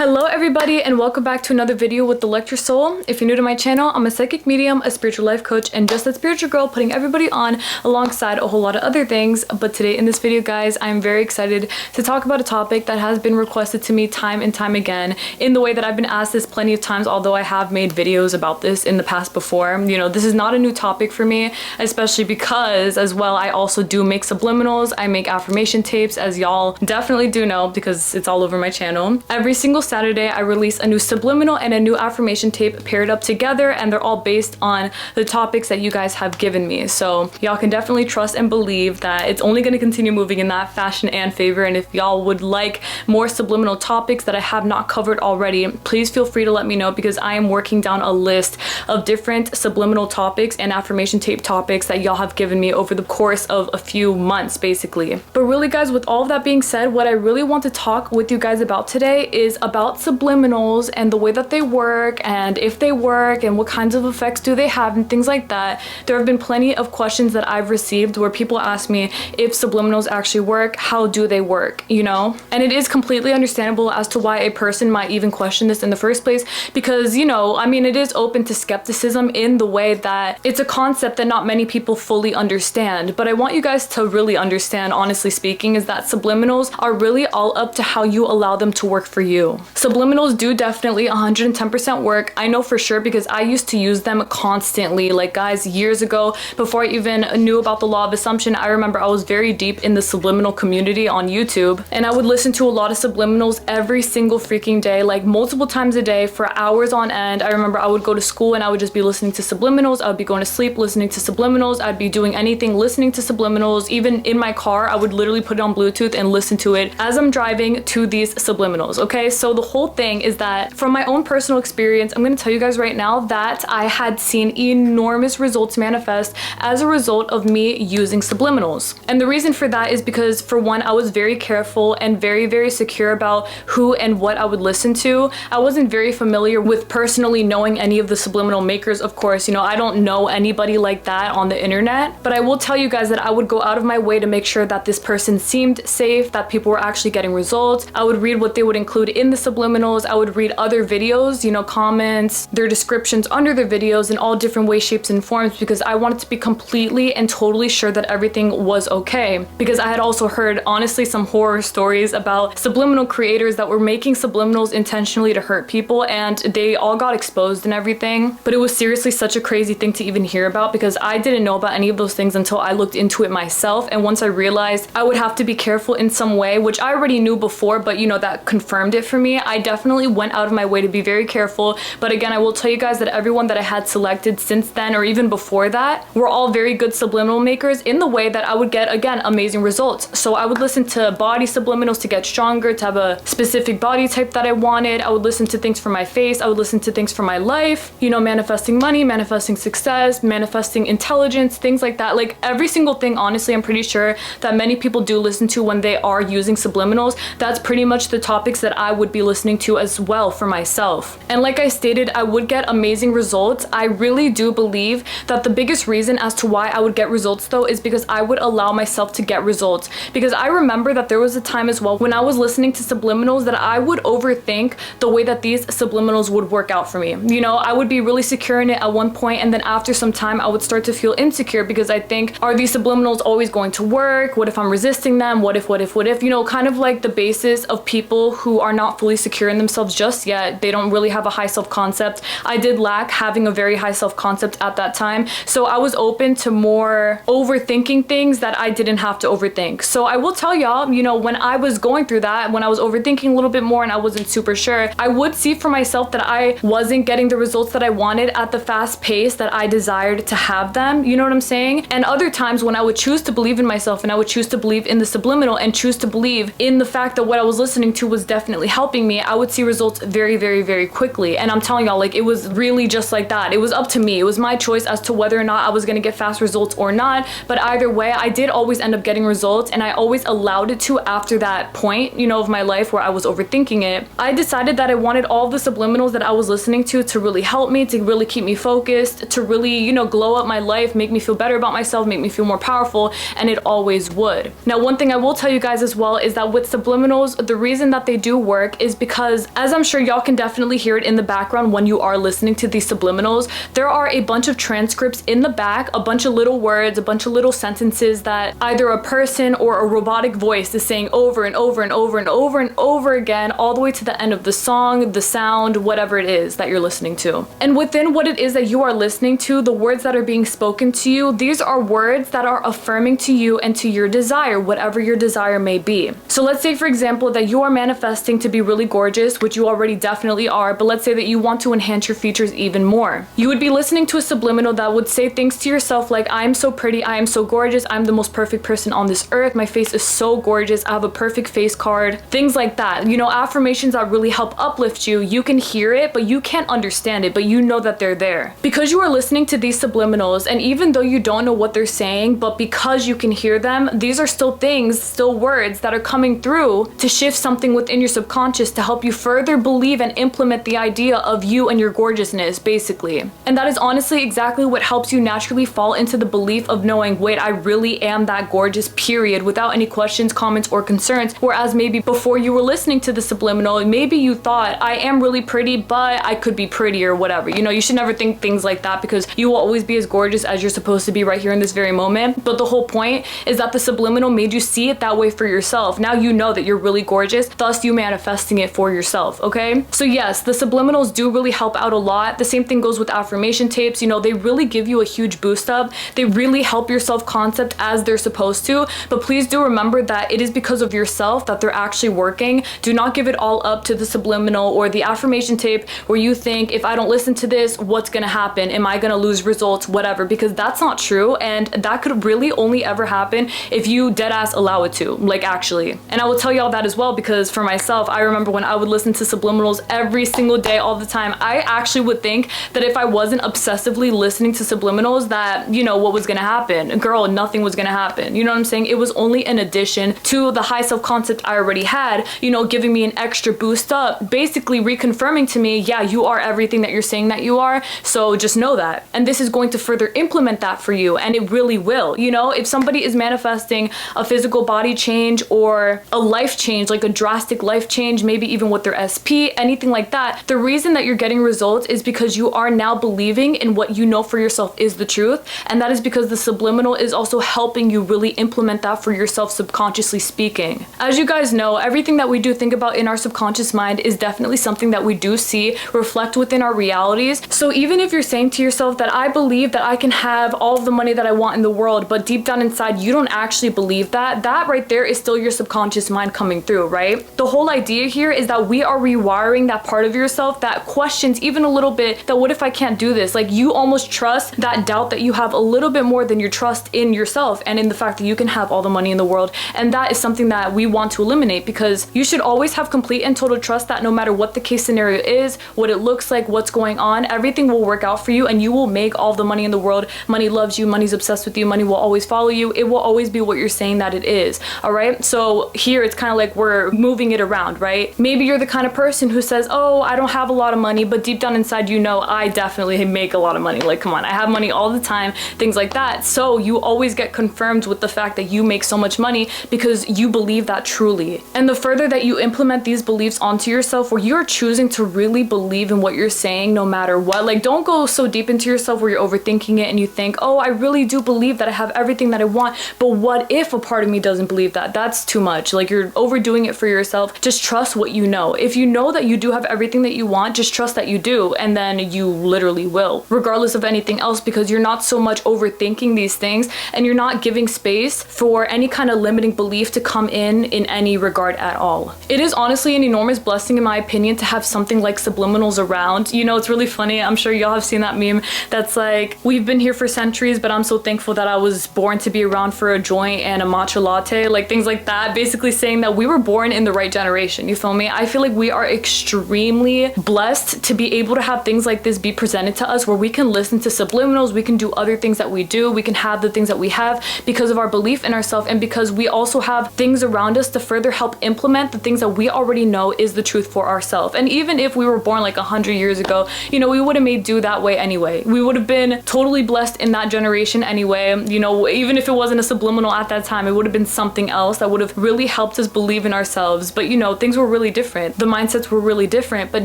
Hello everybody and welcome back to another video with the Lecture Soul. If you're new to my channel, I'm a psychic medium, a spiritual life coach, and just that spiritual girl putting everybody on alongside a whole lot of other things. But today in this video, guys, I'm very excited to talk about a topic that has been requested to me time and time again in the way that I've been asked this plenty of times, although I have made videos about this in the past before. You know, this is not a new topic for me, especially because as well, I also do make subliminals. I make affirmation tapes, as y'all definitely do know because it's all over my channel. Every single Saturday, I release a new subliminal and a new affirmation tape paired up together, and they're all based on the topics that you guys have given me. So y'all can definitely trust and believe that it's only going to continue moving in that fashion and favor. And if y'all would like more subliminal topics that I have not covered already, please feel free to let me know, because I am working down a list of different subliminal topics and affirmation tape topics that y'all have given me over the course of a few months, basically. But really, guys, with all of that being said, what I really want to talk with you guys about today is about subliminals and the way that they work, and if they work, and what kinds of effects do they have, and things like that. There have been plenty of questions that I've received where people ask me if subliminals actually work, how do they work, you know? And it is completely understandable as to why a person might even question this in the first place, because, you know, I mean, it is open to skepticism in the way that it's a concept that not many people fully understand. But I want you guys to really understand, honestly speaking, is that subliminals are really all up to how you allow them to work for you. Subliminals do definitely 110% work. I know for sure, because I used to use them constantly. Like, guys, years ago, before I even knew about the law of assumption, I remember I was very deep in the subliminal community on YouTube, and I would listen to a lot of subliminals every single freaking day, like multiple times a day for hours on end. I remember I would go to school and I would just be listening to subliminals. I would be going to sleep listening to subliminals. I'd be doing anything listening to subliminals. Even in my car, I would literally put it on Bluetooth and listen to it as I'm driving to these subliminals. Okay, so the whole thing is that from my own personal experience, I'm going to tell you guys right now that I had seen enormous results manifest as a result of me using subliminals. And the reason for that is because, for one, I was very careful and very, very secure about who and what I would listen to. I wasn't very familiar with personally knowing any of the subliminal makers. Of course, you know, I don't know anybody like that on the internet, but I will tell you guys that I would go out of my way to make sure that this person seemed safe, that people were actually getting results. I would read what they would include in the subliminals. I would read other videos, you know, comments, their descriptions under their videos in all different ways, shapes, and forms, because I wanted to be completely and totally sure that everything was okay. Because I had also heard, honestly, some horror stories about subliminal creators that were making subliminals intentionally to hurt people, and they all got exposed and everything. But it was seriously such a crazy thing to even hear about, because I didn't know about any of those things until I looked into it myself. And once I realized I would have to be careful in some way, which I already knew before, but you know, that confirmed it for me, I definitely went out of my way to be very careful. But again, I will tell you guys that everyone that I had selected since then, or even before that, were all very good subliminal makers in the way that I would get, again, amazing results. So I would listen to body subliminals to get stronger, to have a specific body type that I wanted. I would listen to things for my face. I would listen to things for my life, you know, manifesting money, manifesting success, manifesting intelligence, things like that. Like every single thing, honestly, I'm pretty sure that many people do listen to when they are using subliminals. That's pretty much the topics that I would be listening to as well for myself. And like I stated, I would get amazing results. I really do believe that the biggest reason as to why I would get results, though, is because I would allow myself to get results. Because I remember that there was a time as well when I was listening to subliminals that I would overthink the way that these subliminals would work out for me. You know, I would be really secure in it at one point, and then after some time I would start to feel insecure, because I think, are these subliminals always going to work? What if I'm resisting them? What if, you know, kind of like the basis of people who are not fully secure in themselves just yet. They don't really have a high self-concept. I did lack having a very high self-concept at that time, so I was open to more overthinking things that I didn't have to overthink. So I will tell y'all, you know, when I was going through that, when I was overthinking a little bit more and I wasn't super sure, I would see for myself that I wasn't getting the results that I wanted at the fast pace that I desired to have them, you know what I'm saying? And other times when I would choose to believe in myself, and I would choose to believe in the subliminal, and choose to believe in the fact that what I was listening to was definitely helping me, I would see results very, very, very quickly. And I'm telling y'all, like, it was really just like that. It was up to me. It was my choice as to whether or not I was gonna get fast results or not. But either way, I did always end up getting results, and I always allowed it to after that point, you know, of my life where I was overthinking it. I decided that I wanted all the subliminals that I was listening to really help me, to really keep me focused, to really, you know, glow up my life, make me feel better about myself, make me feel more powerful, and it always would. Now, one thing I will tell you guys as well is that with subliminals, the reason that they do work is is because, as I'm sure y'all can definitely hear it in the background when you are listening to these subliminals, there are a bunch of transcripts in the back, a bunch of little words, a bunch of little sentences that either a person or a robotic voice is saying over and over and over and over and over again, all the way to the end of the song, the sound, whatever it is that you're listening to. And within what it is that you are listening to, the words that are being spoken to you, these are words that are affirming to you and to your desire, whatever your desire may be. So let's say, for example, that you are manifesting to be really gorgeous, which you already definitely are, but let's say that you want to enhance your features even more. You would be listening to a subliminal that would say things to yourself like, I am so pretty, I am so gorgeous, I'm the most perfect person on this earth, my face is so gorgeous, I have a perfect face card, things like that. You know, affirmations that really help uplift you. You can hear it, but you can't understand it, but you know that they're there. Because you are listening to these subliminals, and even though you don't know what they're saying, but because you can hear them, these are still things, still words that are coming through to shift something within your subconscious to help you further believe and implement the idea of you and your gorgeousness, basically. And that is honestly exactly what helps you naturally fall into the belief of knowing, wait, I really am that gorgeous, period, without any questions, comments, or concerns. Whereas maybe before you were listening to the subliminal, maybe you thought, I am really pretty, but I could be prettier, whatever. You know, you should never think things like that, because you will always be as gorgeous as you're supposed to be right here in this very moment. But the whole point is that the subliminal made you see it that way for yourself. Now you know that you're really gorgeous, thus you manifesting it for yourself, okay? So yes, the subliminals do really help out a lot. The same thing goes with affirmation tapes. You know, they really give you a huge boost up. They really help your self-concept as they're supposed to, but please do remember that it is because of yourself that they're actually working. Do not give it all up to the subliminal or the affirmation tape where you think, if I don't listen to this, what's gonna happen? Am I gonna lose results? Whatever, because that's not true, and that could really only ever happen if you deadass allow it to, like, actually. And I will tell y'all that as well, because for myself, I remember when I would listen to subliminals every single day, all the time, I actually would think that if I wasn't obsessively listening to subliminals, that, you know, what was gonna happen? Girl, nothing was gonna happen. You know what I'm saying? It was only an addition to the high self-concept I already had, you know, giving me an extra boost up, basically reconfirming to me, yeah, you are everything that you're saying that you are, so just know that. And this is going to further implement that for you, and it really will. You know, if somebody is manifesting a physical body change or a life change, like a drastic life change, maybe even with their SP, anything like that, the reason that you're getting results is because you are now believing in what you know for yourself is the truth, and that is because the subliminal is also helping you really implement that for yourself, subconsciously speaking. As you guys know, everything that we do think about in our subconscious mind is definitely something that we do see reflect within our realities. So even if you're saying to yourself that I believe that I can have all of the money that I want in the world, but deep down inside you don't actually believe that, that right there is still your subconscious mind coming through, right? The whole idea here is that we are rewiring that part of yourself that questions even a little bit that what if I can't do this? Like, you almost trust that doubt that you have a little bit more than your trust in yourself and in the fact that you can have all the money in the world. And that is something that we want to eliminate, because you should always have complete and total trust that no matter what the case scenario is, what it looks like, what's going on, everything will work out for you and you will make all the money in the world. Money loves you, money's obsessed with you, money will always follow you. It will always be what you're saying that it is, all right? So here it's kind of like we're moving it around, right? Maybe you're the kind of person who says, oh, I don't have a lot of money, but deep down inside you know, I definitely make a lot of money. Like, come on, I have money all the time, things like that. So you always get confirmed with the fact that you make so much money because you believe that truly. And the further that you implement these beliefs onto yourself, where you're choosing to really believe in what you're saying no matter what, like, don't go so deep into yourself where you're overthinking it and you think, oh, I really do believe that I have everything that I want, but what if a part of me doesn't believe that? That's too much. Like, you're overdoing it for yourself. Just trust what you know. If you know that you do have everything that you want, just trust that you do, and then you literally will, regardless of anything else, because you're not so much overthinking these things and you're not giving space for any kind of limiting belief to come in any regard at all. It is honestly an enormous blessing, in my opinion, to have something like subliminals around. You know, it's really funny. I'm sure y'all have seen that meme that's like, we've been here for centuries, but I'm so thankful that I was born to be around for a joint and a matcha latte, like things like that, basically saying that we were born in the right generation. You feel me? I feel like we are extremely blessed to be able to have things like this be presented to us, where we can listen to subliminals, we can do other things that we do, we can have the things that we have because of our belief in ourselves, and because we also have things around us to further help implement the things that we already know is the truth for ourselves. And even if we were born like 100 years ago, you know, we would have made do that way anyway. We would have been totally blessed in that generation anyway. You know, even if it wasn't a subliminal at that time, it would have been something else that would have really helped us believe in ourselves. But you know, things were really really different. The mindsets were really different. But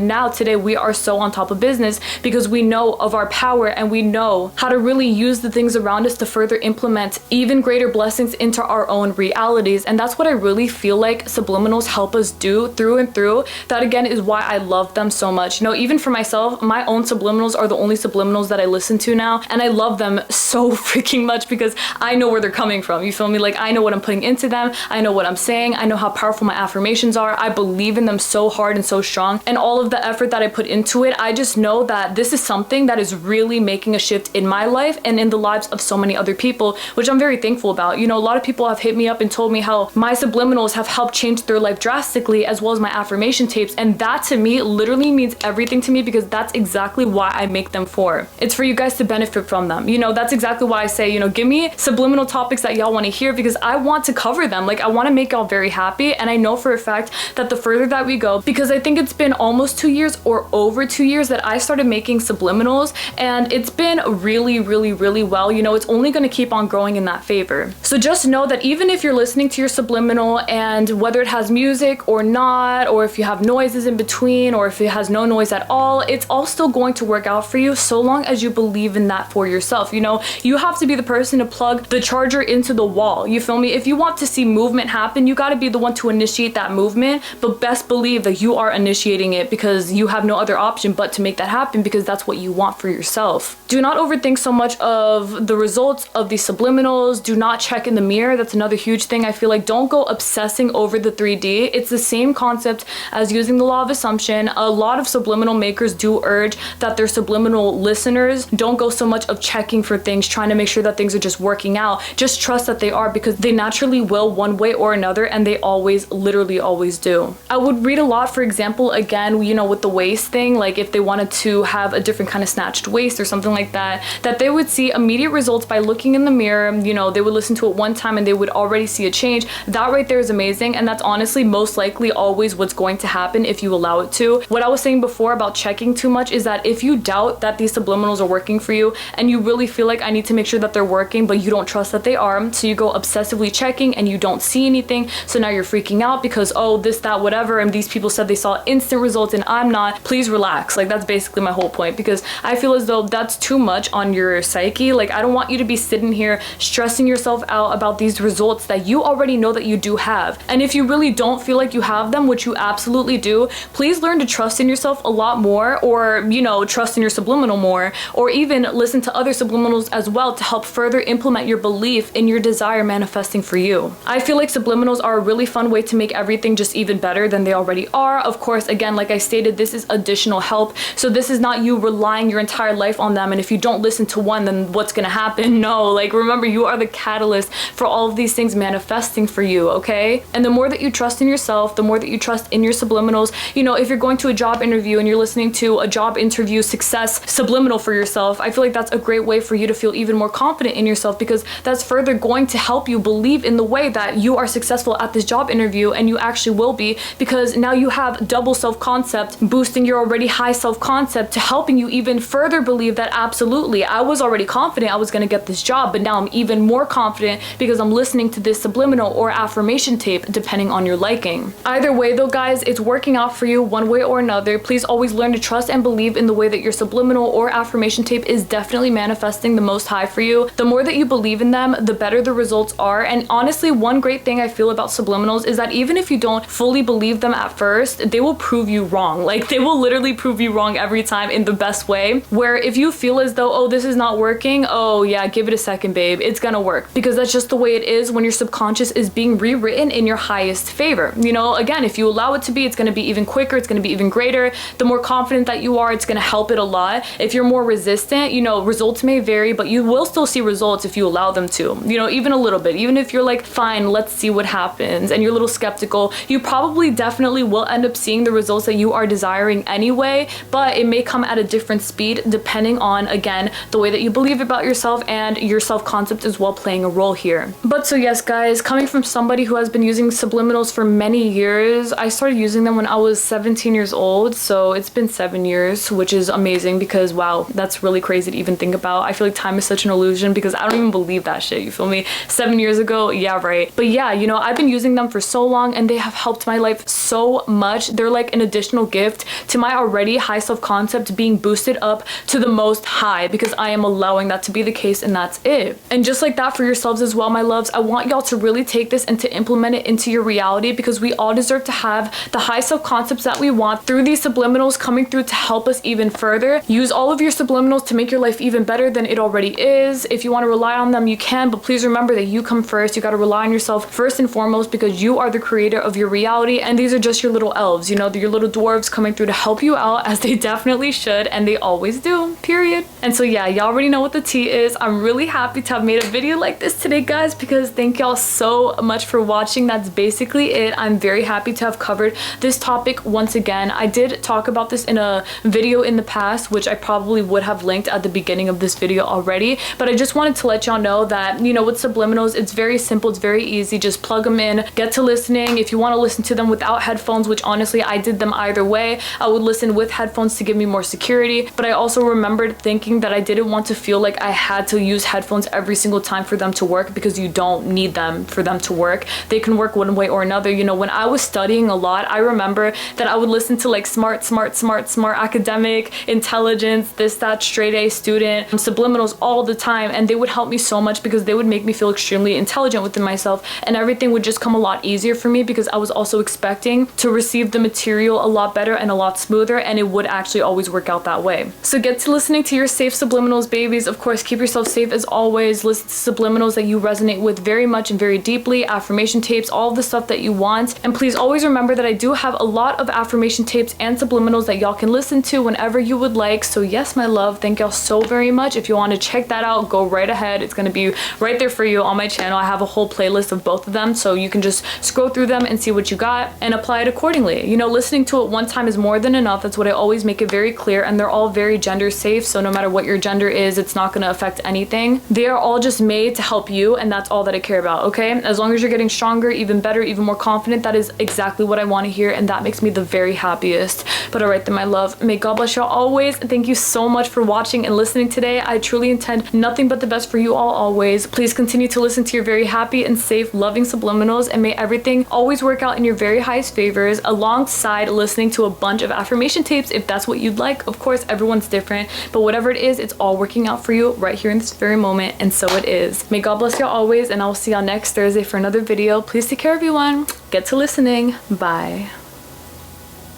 now today we are so on top of business because we know of our power and we know how to really use the things around us to further implement even greater blessings into our own realities. And that's what I really feel like subliminals help us do through and through. That again is why I love them so much. You know, even for myself, my own subliminals are the only subliminals that I listen to now, and I love them so freaking much because I know where they're coming from. You feel me? Like, I know what I'm putting into them, I know what I'm saying, I know how powerful my affirmations are, I believe in them so hard and so strong, and all of the effort that I put into it, I just know that this is something that is really making a shift in my life and in the lives of so many other people, which I'm very thankful about. You know, a lot of people have hit me up and told me how my subliminals have helped change their life drastically, as well as my affirmation tapes, and that to me literally means everything to me because that's exactly why I make them for. It's for you guys to benefit from them. You know, that's exactly why I say, you know, give me subliminal topics that y'all want to hear because I want to cover them. Like, I want to make y'all very happy, and I know for a fact that the further that we go, because I think it's been almost 2 years or over 2 years that I started making subliminals, and it's been really, really, really well. You know, it's only going to keep on growing in that favor. So just know that even if you're listening to your subliminal, and whether it has music or not, or if you have noises in between, or if it has no noise at all, it's all still going to work out for you so long as you believe in that for yourself. You know, you have to be the person to plug the charger into the wall. You feel me? If you want to see movement happen, you got to be the one to initiate that movement, but best believe that you are initiating it because you have no other option but to make that happen because that's what you want for yourself. Do not overthink so much of the results of these subliminals. Do not check in the mirror. That's another huge thing. I feel like don't go obsessing over the 3D. It's the same concept as using the law of assumption. A lot of subliminal makers do urge that their subliminal listeners don't go so much of checking for things, trying to make sure that things are just working out. Just trust that they are because they naturally will one way or another, and they always, literally always do. I would read a lot, for example, again, you know, with the waist thing, like if they wanted to have a different kind of snatched waist or something like that, that they would see immediate results by looking in the mirror. You know, they would listen to it one time and they would already see a change. That right there is amazing, and that's honestly most likely always what's going to happen if you allow it to. What I was saying before about checking too much is that if you doubt that these subliminals are working for you and you really feel like I need to make sure that they're working, but you don't trust that they are, so you go obsessively checking and you don't see anything, so now you're freaking out because, oh, this, that, whatever, and these people said they saw instant results and I'm not. Please relax. Like, that's basically my whole point, because I feel as though that's too much on your psyche. Like, I don't want you to be sitting here stressing yourself out about these results that you already know that you do have. And if you really don't feel like you have them, which you absolutely do, please learn to trust in yourself a lot more, or, you know, trust in your subliminal more, or even listen to other subliminals as well to help further implement your belief in your desire manifesting for you. I feel like subliminals are a really fun way to make everything just even better than they already are. Of course, again, like I stated, this is additional help. So this is not you relying your entire life on them, and if you don't listen to one, then what's gonna happen? No, like, remember, you are the catalyst for all of these things manifesting for you, okay? And the more that you trust in yourself, the more that you trust in your subliminals, you know, if you're going to a job interview and you're listening to a job interview success subliminal for yourself, I feel like that's a great way for you to feel even more confident in yourself, because that's further going to help you believe in the way that you are successful at this job interview, and you actually will be, because now you have double self-concept, boosting your already high self-concept to helping you even further believe that absolutely, I was already confident I was going to get this job, but now I'm even more confident because I'm listening to this subliminal or affirmation tape, depending on your liking. Either way though, guys, it's working out for you one way or another. Please always learn to trust and believe in the way that your subliminal or affirmation tape is definitely manifesting the most high for you. The more that you believe in them, the better the results are. And honestly, one great thing I feel about subliminals is that even if you don't fully believe them at first, they will prove you wrong. Like, they will literally prove you wrong every time in the best way, where if you feel as though, oh, this is not working, oh yeah, give it a second, babe, it's gonna work, because that's just the way it is when your subconscious is being rewritten in your highest favor. You know, again, if you allow it to be, it's gonna be even quicker, it's gonna be even greater. The more confident that you are, it's gonna help it a lot. If you're more resistant, you know, results may vary, but you will still see results if you allow them to, you know, even a little bit. Even if you're like, fine, let's see what happens, and you're a little skeptical, you probably definitely will end up seeing the results that you are desiring anyway, but it may come at a different speed depending on, again, the way that you believe about yourself and your self-concept as well playing a role here. But so yes, guys, coming from somebody who has been using subliminals for many years, I started using them when I was 17 years old, so it's been 7 years, which is amazing because, wow, that's really crazy to even think about. I feel like time is such an illusion because I don't even believe that shit, you feel me? 7 years ago, yeah, right. But yeah, you know, I've been using them for so long and they have helped my life so much. They're like an additional gift to my already high self-concept being boosted up to the most high, because I am allowing that to be the case, and that's it. And just like that for yourselves as well, my loves, I want y'all to really take this and to implement it into your reality, because we all deserve to have the high self-concepts that we want through these subliminals coming through to help us even further. Use all of your subliminals to make your life even better than it already is. If you want to rely on them, you can, but please remember that you come first. You got to rely on yourself first and foremost, because you are the creator of your reality, and these are just your little elves, you know, they're your little dwarves coming through to help you out, as they definitely should, and they always do, period. And so yeah, y'all already know what the tea is. I'm really happy to have made a video like this today, guys, because thank y'all so much for watching. That's basically it. I'm very happy to have covered this topic once again. I did talk about this in a video in the past, which I probably would have linked at the beginning of this video already, but I just wanted to let y'all know that, you know, with subliminals, it's very simple, it's very easy. Just plug them in, get to listening. If you want to listen to them without headphones, which honestly I did them either way, I would listen with headphones to give me more security, but I also remembered thinking that I didn't want to feel like I had to use headphones every single time for them to work, because you don't need them for them to work. They can work one way or another. You know, when I was studying a lot, I remember that I would listen to like smart academic intelligence, this, that, straight A student, subliminals all the time, and they would help me so much because they would make me feel extremely intelligent within myself, and everything would just come a lot easier for me because I was also expecting to receive the material a lot better and a lot smoother, and it would actually always work out that way. So get to listening to your safe subliminals, babies. Of course, keep yourself safe as always. Listen to subliminals that you resonate with very much and very deeply, affirmation tapes, all of the stuff that you want. And please always remember that I do have a lot of affirmation tapes and subliminals that y'all can listen to whenever you would like. So yes, my love, thank y'all so very much. If you want to check that out, go right ahead. It's going to be right there for you on my channel. I have a whole playlist of both of them, so you can just scroll through them and see what you got and apply it accordingly. You know, listening to it one time is more than enough. That's what I always make it very clear, and they're all very gender safe, so no matter what your gender is, it's not going to affect anything. They are all just made to help you, and that's all that I care about, okay? As long as you're getting stronger, even better, even more confident, that is exactly what I want to hear, and that makes me the very happiest. But all right then, my love, may God bless y'all always. Thank you so much for watching and listening today. I truly intend nothing but the best for you all always. Please continue to listen to your very happy and safe, loving subliminals, and may everything always work out in your very highest favors, alongside listening to a bunch of affirmation tapes if that's what you'd like. Of course, everyone's different, but whatever it is, it's all working out for you right here in this very moment, and so it is. May God bless y'all always, and I will see y'all next Thursday for another video. Please take care, everyone. Get to listening. Bye.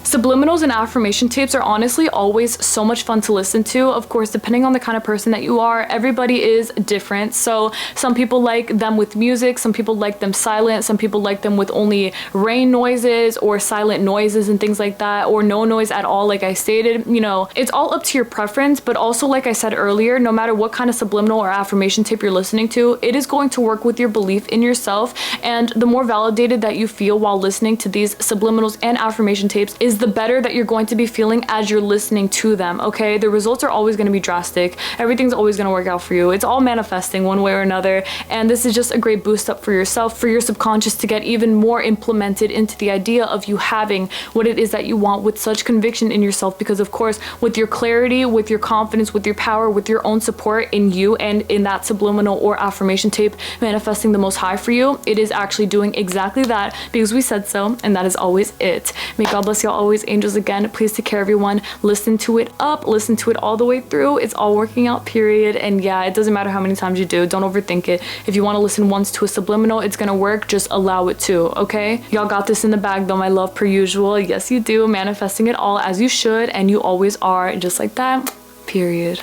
Subliminals and affirmation tapes are honestly always so much fun to listen to. Of course, depending on the kind of person that you are, everybody is different. So some people like them with music, some people like them silent, some people like them with only rain noises or silent noises and things like that, or no noise at all, like I stated. You know, it's all up to your preference, but also, like I said earlier, no matter what kind of subliminal or affirmation tape you're listening to, it is going to work with your belief in yourself, and the more validated that you feel while listening to these subliminals and affirmation tapes is the better that you're going to be feeling as you're listening to them, okay? The results are always going to be drastic. Everything's always going to work out for you. It's all manifesting one way or another, and this is just a great boost up for yourself, for your subconscious to get even more implemented into the idea of you having what it is that you want with such conviction in yourself, because of course, with your clarity, with your confidence, with your power, with your own support in you and in that subliminal or affirmation tape manifesting the most high for you, it is actually doing exactly that because we said so, and that is always it. May God bless y'all always, angels. Again, please take care, everyone. Listen to it up, listen to it all the way through. It's all working out, period. And yeah, it doesn't matter how many times you do. Don't overthink it. If you want to listen once to a subliminal, it's gonna work. Just allow it to, okay? Y'all got this in the bag though, my love, per usual. Yes, you do. Manifesting it all as you should, and you always are, just like that, period.